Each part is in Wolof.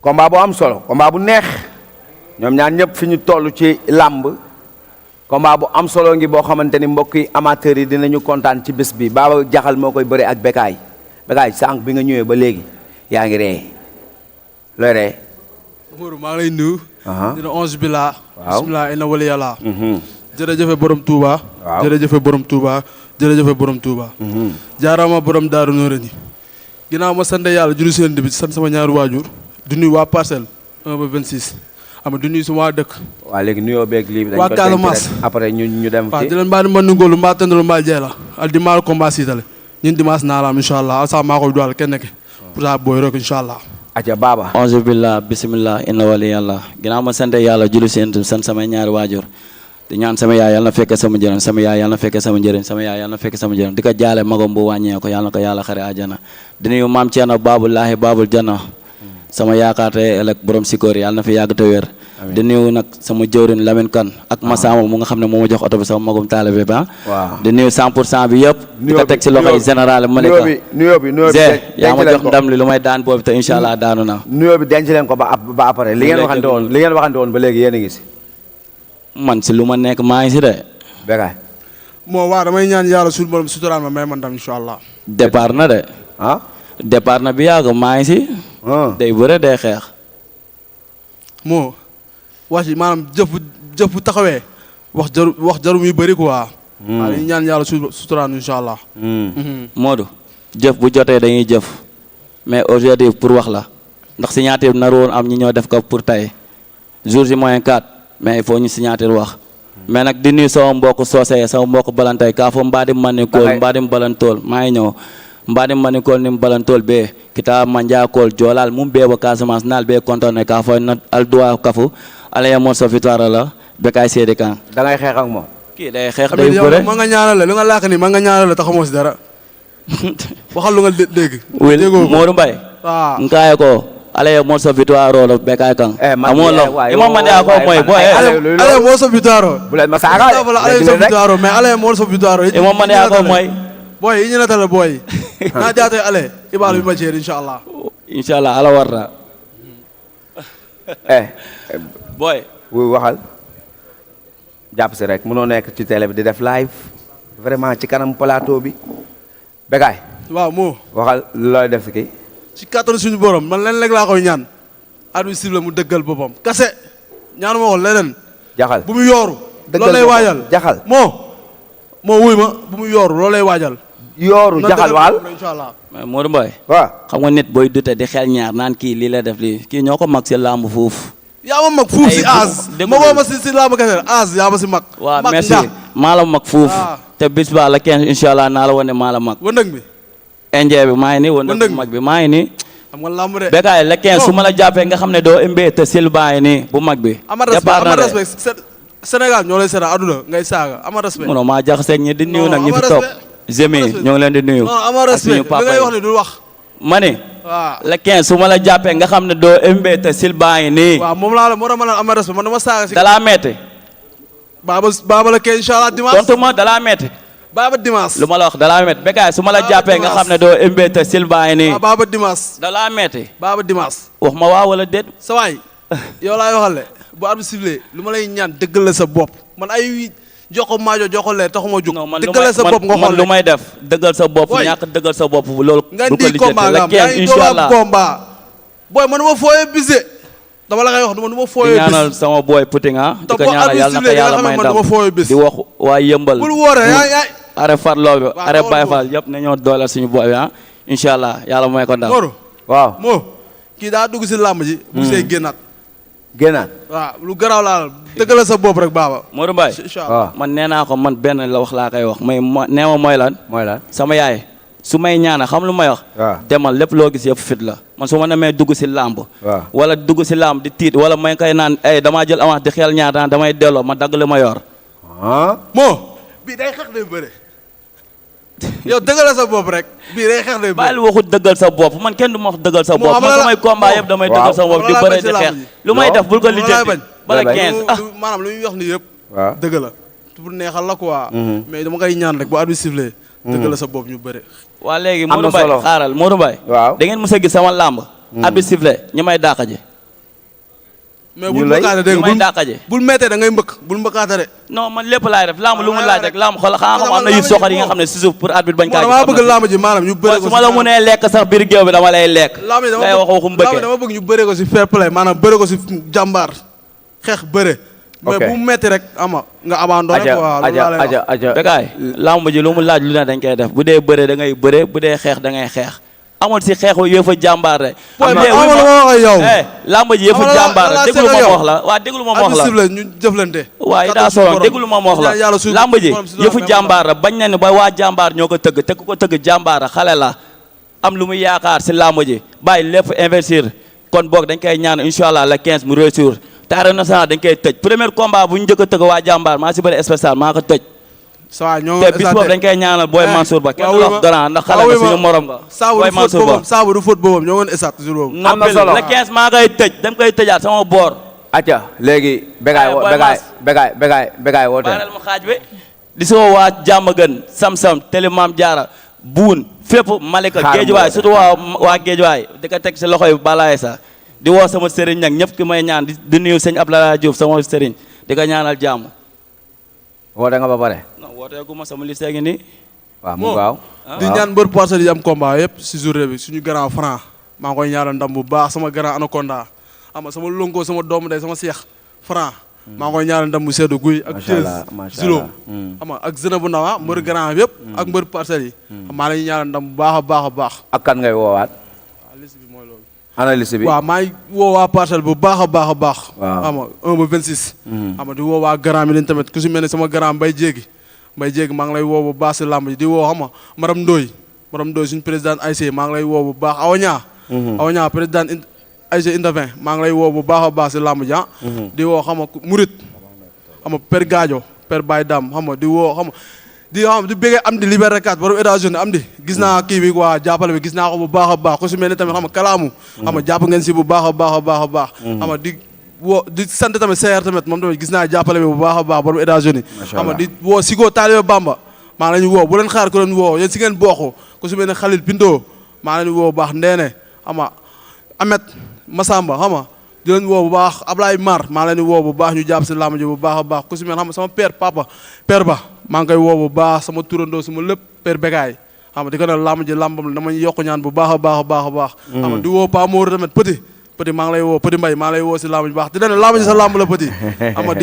combat bu am solo combat bu neex ñoom ñaar ñëpp fi ñu toll ci làmb combat bu am solo ngi boo xamante ni mbokk yi amateurs yi dinañu kontaan ci bés bi Baba Jaxal moo koy bëre ak Bécaye sànq bi nga ñëwee ba léegi yaa ngi ree looy ree. Mourou maa ngi lay nuyu. dina 11 bi laa. waaw bisimilah inna wali yàlla. jërëjëf borom Touba. waaw jërëjëf borom Touba jërëjëf borom Touba. jaaraama borom Daaru Noorani. ginnaaw ma sant yàlla julli seen bi sant sama ñaari waajur. di nuyu waa Parcelles 1 ba 26. ama di nuyu sama waa dëkk. waa léegi nuyoo beeg lii dañ waa Casamance après ñu dem. waaw di leen mbaa di ma nungóolu mbaa tëndalu mbaa jeela al di maal combat siitale ñun dimanche naa la am incha allah sax maa koy doole kenn ki pour ça booy rek incha allah. aja Baba. onze billah bismillah inna wali yàlla ginnaaw ma sant yàlla julli seen sant sama ñaari waajur di ñaan sama yaay yàlla na fekke sama njëriñ sama yaay yàlla na fekke sama njëriñ sama yaay yàlla na fekke sama njëriñ di ko jaale magom bu wàññee ko yàlla na ko yàlla xare àjjana di nuyu maam Thierno Babulaahi Babul Janna sama yaakaar tey ëllëg borom Sikori yàlla na fi yàgg te wér di nuyu nag sama jëwriñ Lamine Kane ak Massama mu nga xam ne moo ma jox oto bi sama magom taalibe ba di nuyu 100% bi yëpp di ko teg ci loxoy général Malika nuyoo bi yaa ma jox ndam li lu may daan boobu te incha allah daanu na nuyoo bi denc leen ko ba après li ngeen waxante woon ba léegi yéen a ngi si man si lu ma nekk maa ngi si de Bécaye moo waa damay ñaan yàlla suñu borom suturaan ma may man ndam incha allah. départ na de départ na bi yàgg maa ngi si day bëre day xeex moo wax ji maanaam jëf bu taxawee wax jaru muy bëri quoi. waaw dañuy ñaan yàlla suturaan incha allah. Modou jëf bu jotee dañuy jëf mais aujourd'hui pour wax la ndax signature bi naru woon am ñi ñoo def ko pour tey jour ji moyen 4 mais il faut ñu signature wax mais nag di nuyu sama mbokk soosey sama mbokk balantay kaa fo mbaadim manikool mbaadim balantool maa ngi ñëw mbaadim manikool nim balantool bee kita manjakool joolal mum bee ba Casamance naal bee kontoon kaa fo na alduwa kafu alaya moon sa victoire la Bécaye Seydi Kane da ngay xeex ak moom kii day xeex day bëre ma nga ñaanal la lu nga laak ni ma nga ñaanal la taxamoo si dara waxal lu nga dégg wil Modou Mbaye nkaaye ko alaya moon sa victoire la Bécaye Kane amoo lo ima man yaa ko mooy boy alaya moon sa victoire bu leen ma saaga alaya sa victoire mais alaya moon sa victoire ima man yaa ko mooy boy yi ñu la tala boy naa jaatee ale ibaalu bi ma ceer incha allah ala warta boy wuy waxal jàpp si rek mënoo nekk ci télé bi di def live vraiment ci kanam plateau bi Bécaye waaw moo waxal looy def si kii ci kattanu suñu borom man leen rek laa koy ñaan administratif la mu dëggal boppam kase ñaanu ma ko leneen jaxal bu mu yooru loolu lay waajal jaxal moo wuy ma bu mu yooru loolu lay waajal yooru jaxal waxal incha allah mais Modou Mbaye waaw xam nga nit booy dute di xel ñaar naan kii lii la def lii kii ñoo ko mag si làmb foofu yaa ma mag fuuf si aas magoo ma si làmb kese aas yaa ma si mag waaw merci maa la mag fuuf te bis ba la 15 incha allah naa la wane maa la mag wëndëg bi indien bi maa ngi nii wëndëg bu mag bi maa ngi nii xam nga làmb de Bécaye la 15 su ma la jàppee nga xam ne doo imbee te sil baa ngi nii bu mag bi ama respect Sénégal ñoo lay seetaan aduna ngay saaga ama respect non maa jaxaseeg ñi di nuyu nag ñi fi toog jemi ñoo ngi leen di nuyu ama respect li ngay wax ne du wax ma ni la 15 su ma la jàppee nga xam ne doo imbee te sil baa ngi nii waaw moom laa la moo tax ma naan ama respect man dama saaga si dalaa metti baaba la 15 incha allah dimanche tontu ma dalaa metti baaba dimanche lu ma la wax dalaa metti Bécaye su ma la jàppee nga xam ne doo imbee te sil baa ngi nii baaba dimanche dalaa metti baaba dimanche wax ma waaw wala déet sa waay yow laay waxal le bu arbitre sifflé lu ma lay ñaan dëggal la sa bopp man ay joxo maajo joxo leer taxuma jug dëggal la sa bopp nga xool lu may def dëggal sa bopp ñàkk dëggal sa bopp loolu nga du ko di combat la 15 incha allah combat booy man du ma fooyee bise dama la koy wax du ma fooyee bis di ñaanal sama booy Putinga di ko ñaanal yàlla na ko yàlla may ndam di wax waa yëmbal bul woore yaay are farloo bi are Baye Fall yëpp na ñoo dooleel suñu booy incha allah yàlla may ko ndam waaw moo kii daa dugg si làmb ji bu see génnaat waaw lu garaaw laa dëggal sa bopp rek baaba Modou Mbaye man nee naa ko man benn la wax laa koy wax mais nee ma mooy lan sama yaay su may ñaana xam lu may wax demal lépp loo gis yëpp fit la man su ma demee dugg si làmb wala dugg si làmb di tiit wala may koy naan ay damaa jël avance di xel ñaar naan damay delloo ma dagg li ma yor moo bii day xeex day bëre yow dëggal sa bopp rek bii day xeex day bëre bàyyil waxu dëggal sa bopp man kenn du ma wax dëggal sa bopp man samay combat yëpp damay dëggal sa bopp di bëre di xeex lu may def bul ko lijjanti bala 15 maanaam lu ñuy wax ni yëpp dëgg la pour neexal la quoi mais dama koy ñaan rek bu arbitre sifflé dëgg la sa bopp ñu bëre waa léegi Modou Mbaye xaaral Modou Mbaye da ngeen mës a gis sama làmb arbitre sifflé ñi may dàq ji mais bul mbëkkaate dégg may dàqaje bul méttee da ngay mbëkk bul mbëkkaate de. non man lépp laay def lamb lu mu laaj rek lamb xool xanaa xam am na yu soxor yi nga xam ne si suuf pour arbitre bañ kaa dama bëgg lamb ji maanaam ñu bëree ko su ma la mënee lekk sax biir géew bi dama lay lekk lamb ji ngay wax waxu mbëkkee dama bëgg ñu bëree ko si fair play maanaam bëree ko si jàmbaar xeex bëre mais bu metti rek ama nga abandonné quoi aja Bécaye lamb ji lu mu laaj lu ne dañ koy def bu dee bëre da ngay bëre bu dee xeex da ngay xeex amul si xeexu yëfa jàmbaar rek. yow lamb ji yëfa jàmbaar rek déglu ma wax la waaw déglu ma wax la ñu jëflante waaye daa solo déglu ma wax la lamb ji yëfu jàmbaar la bañ na ne ba waa jàmbaar ñoo ko tëgg te ku ko tëgg jàmbaar la xale la am lu muy yaakaar si lamb ji bàyyi lépp investir kon boog dañ koy ñaan incha allah le 15 mu réussir te arène nationale dañ koy tëj premier combat bu ñu njëkk a tëgg waa jàmbaar maa si bëri spécial maa ko tëj te bis boobu dañ koy ñaanal booy Mansour Ba kenn du wax dara ndax xale nga suñu morom nga booy Mansour Ba saabu du fóot boobam ñoo ngoon esat jour boobu am na solo le 15 maa koy tëj dañ koy tëjaat sama boor acca léegi Bécaye woote baaral ma xaaj bi di soo waa jàmm gën sam-sam télé maam jaara buun fépp Malika Géejuwaay surtout waa Géejuwaay di ko teg si loxoy balaay sa di woo sama sëriñ nag ñëpp ki may ñaan di nuyu sëñ Abdoulaye Diouf sama sëriñ di ko ñaanal jàmm woote nga ba pare non wooteegu ma sama liste gi nii waaw mu gaaw di ñaan mbër Parcelles yi am combat yëpp si journée bi suñu grand franc maa ngi koy ñaanal ndam bu baax sama grand anaconda ama sama lonko sama doomu day sama seex franc maa ngi koy ñaanal ndam bu seddu guy ak zilo ama ak zëna bu ndaw mbër grand yëpp ak mbër Parcelles yi maa lañuy ñaanal ndam bu baax a baax ak kan ngay woowaat liste bi mooy loolu analyse bi waaw maa ngi woo waa Parcelles bu baax a baax a baax waaw ama 1 ba 26 ama di woo waa grand mi leen tamit ku si mel ne sama grand Mbaye Jéegi maa ngi lay woo bu baax si làmb ji di woo xam nga Maram Ndoye suñu président AIC maa ngi lay woo bu baax Awaña président AIC Indavin maa ngi lay woo bu baax a baax si làmb ji di woo xam nga Murit xam nga Père Gadio Père Baye Dam xam nga di woo xam nga di bëggee am di Liberté 4 borom États-Unis am di gis naa kii bi quoi jàppale bi gis naa ko bu baax a baax ku si mel ne tamit xam nga kalaamu xam nga jàpp ngeen si bu baax a baax a baax a baax xam nga di sant tamit seer tamit moom tamit gis naa jàppale bi bu baax a baax borom États-Unis xam nga di woo Sigo Taalibe Bamba maa ngi leen woo bu leen xaar ku leen woo yéen si ngeen bokk ku si mel ne Khalil Pinto maa ngi leen woo bu baax Ndeene xam nga Amet Masamba xam nga di leen woo bu baax Ablaye Mar maa ngi leen woo bu baax ñu jàpp si làmb ji bu baax a baax ku si mel xam nga sama père ba maa ngi koy woo bu baax sama turandoo sama lépp père Bécaye xam nga di ko ne làmb ji làmbam dama yokk ñaan bu baax a baax a baax a baax xam nga di woo Pa Mor tamit Petit maa ngi lay woo Petit Mbaye maa ngi lay woo si làmb ji baax di ne làmb ji sa làmb la Petit xam nga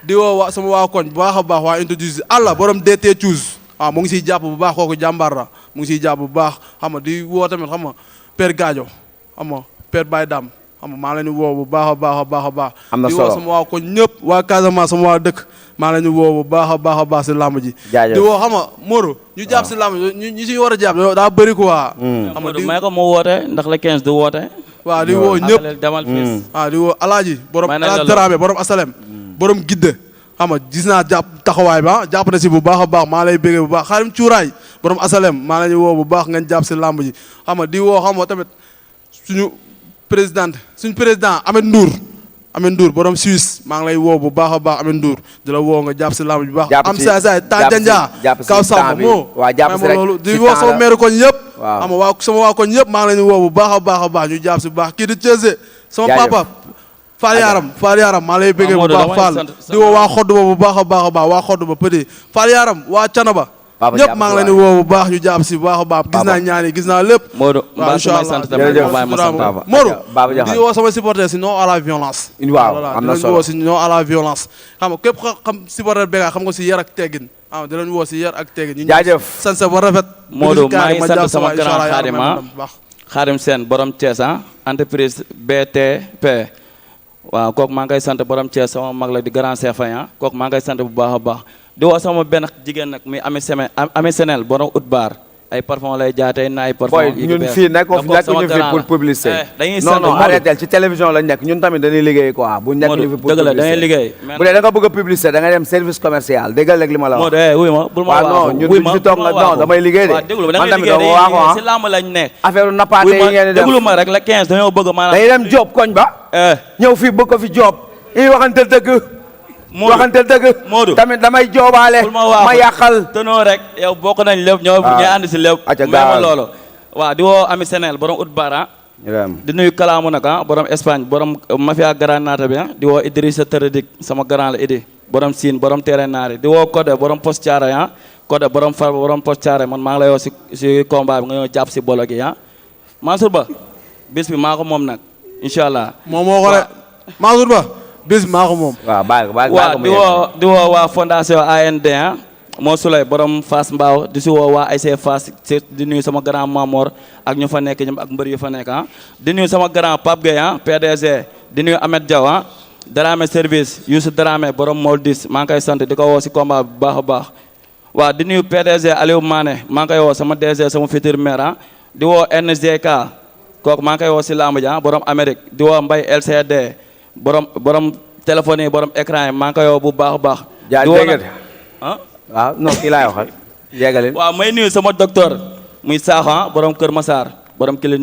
di woo waa sama waa koñ bu baax a baax waa introduce àlla borom DT Choose waaw mu ngi siy jàpp bu baax kooku jàmbaar la mu ngi siy jàpp bu baax xam nga di woo tamit xam nga père Gadio xam nga père Baye Dam xam nga maa leen di woo bu baax a baax a baax a baax di woo sama waa koñ ñëpp waa Casamance sama waa dëkk maa leen di woo bu baax a baax a baax si làmb ji di woo xam nga Moro ñu jàpp si làmb ji ñu si war a jàpp daa bëri quoi xam nga may ko mu woote ndax le 15 du woote waaw di woo ñëpp demal fis waaw di woo alaaji borom alaaji Dramé borom asalem borom gidde xam nga gis naa jàpp taxawaay ba jàpp na si bu baax a baax maa lay béggee bu baax xaarim cuuraay borom asalem maa leen di woo bu baax ngeen jàpp si làmb ji xam nga di woo xam nga tamit suñu président Ameth Ndour borom Suisse maa ngi lay woo bu baax a baax Ameth Ndour di la woo nga jàpp si làmb ji bu baax am saay ta janja kaw sàmm moo may loolu di woo sama maire koñ yëpp xam nga waa sama waa koñ yëpp maa ngi leen di woo bu baax a baax a baax ñu jàpp si bu baax kii di Thiesé sama papa Fall Yaram maa lay bëggee bu baax Fall di woo waa xodd ba bu baax a baax a baax waa xodd ba petit Fall Yaram waa Canaba ñëpp maa ngi leen di woo bu baax ñu jàpp si bu baax a baax gis naa ñaan yi gis naa lépp Modou incha allah Modou di woo sama supporter si non à la violence waaw am na solo woo si non à la violence xam nga képp xam supporter Bécaye xam nga si yar ak teggin waaw di leen woo si yar ak teggin jaajëf sanse ba rafet Modou maa ngi sant sama grand Xaadim Sène borom Thiès entreprise BTP waaw kooku maa ngi koy sant borom Thiès sama mag la di grand chef kooku maa ngi koy sant bu baax a baax di woo sama benn jigéen nag muy Ami Senel borom ut baar ay parfum lay jaatee na ay parfum boy ñun fii nekkuñu fi pour publicité dañuy sant non arrêté ci télévision lañ nekk ñun tamit dañuy liggéey quoi bu nekk ñu fi pour dëgg la dañuy liggéey bu dee da nga bëgg a publicité da nga dem service commercial déggal rek li ma la wax wuy ma bul ma non ñun fi toog nga non damay liggéey de man tamit dama waaxoo si lamb lañ nekk affaire nappaate yi ngeen di def déglu ma rek la 15 dañoo bëgg maanaam dañuy dem job koñ ba ñëw fii bëgg ko fi job i waxante dëgg waxante dëgg Modou tamit damay joobaale ma yàqal tenoo rek yow bokk nañ lépp ñoo ànd si lépp mais ma loolu waaw di woo Ami Senel borom ut bara di nuyu kalaamu nag borom Espagne borom mafia granata bi di woo Idrissa Tërëdik sama grand la Idi borom Sine borom terrain naari di woo Codé borom post Thiaroye Codé borom Farba borom post Thiaroye man maa ngi lay woo si combat bi nga ñëw jàpp si bolo gi Mansour Ba bis bi maa ko moom nag incha allah. moom moo ko rek Mansour Ba bis bi maa ko moom. waaw di woo waa fondation AND moo sulay borom Fass Mbao di si woo waa ASC Fass di nuyu sama grand Mamor ak ñu fa nekk ñoom ak mbër yu fa nekk di nuyu sama grand Pape Gueye PDG di nuyu Ahmed Diaw Dramé service Youssou Dramé borom Moldis maa ngi koy sant di ko woo si combat bu baax a baax waaw di nuyu PDG Aliou Mané maa ngi koy woo sama DG sama futur maire di woo NGK kooku maa ngi koy woo si lamb ja borom Amérique di woo Mbaye LCD borom téléphone yi borom écran yi maa ngi koy woo bu baax a baax di woo waaw non kii laay waxal. waaw may nuyu sama docteur muy Sakho borom Kër Massar borom clinique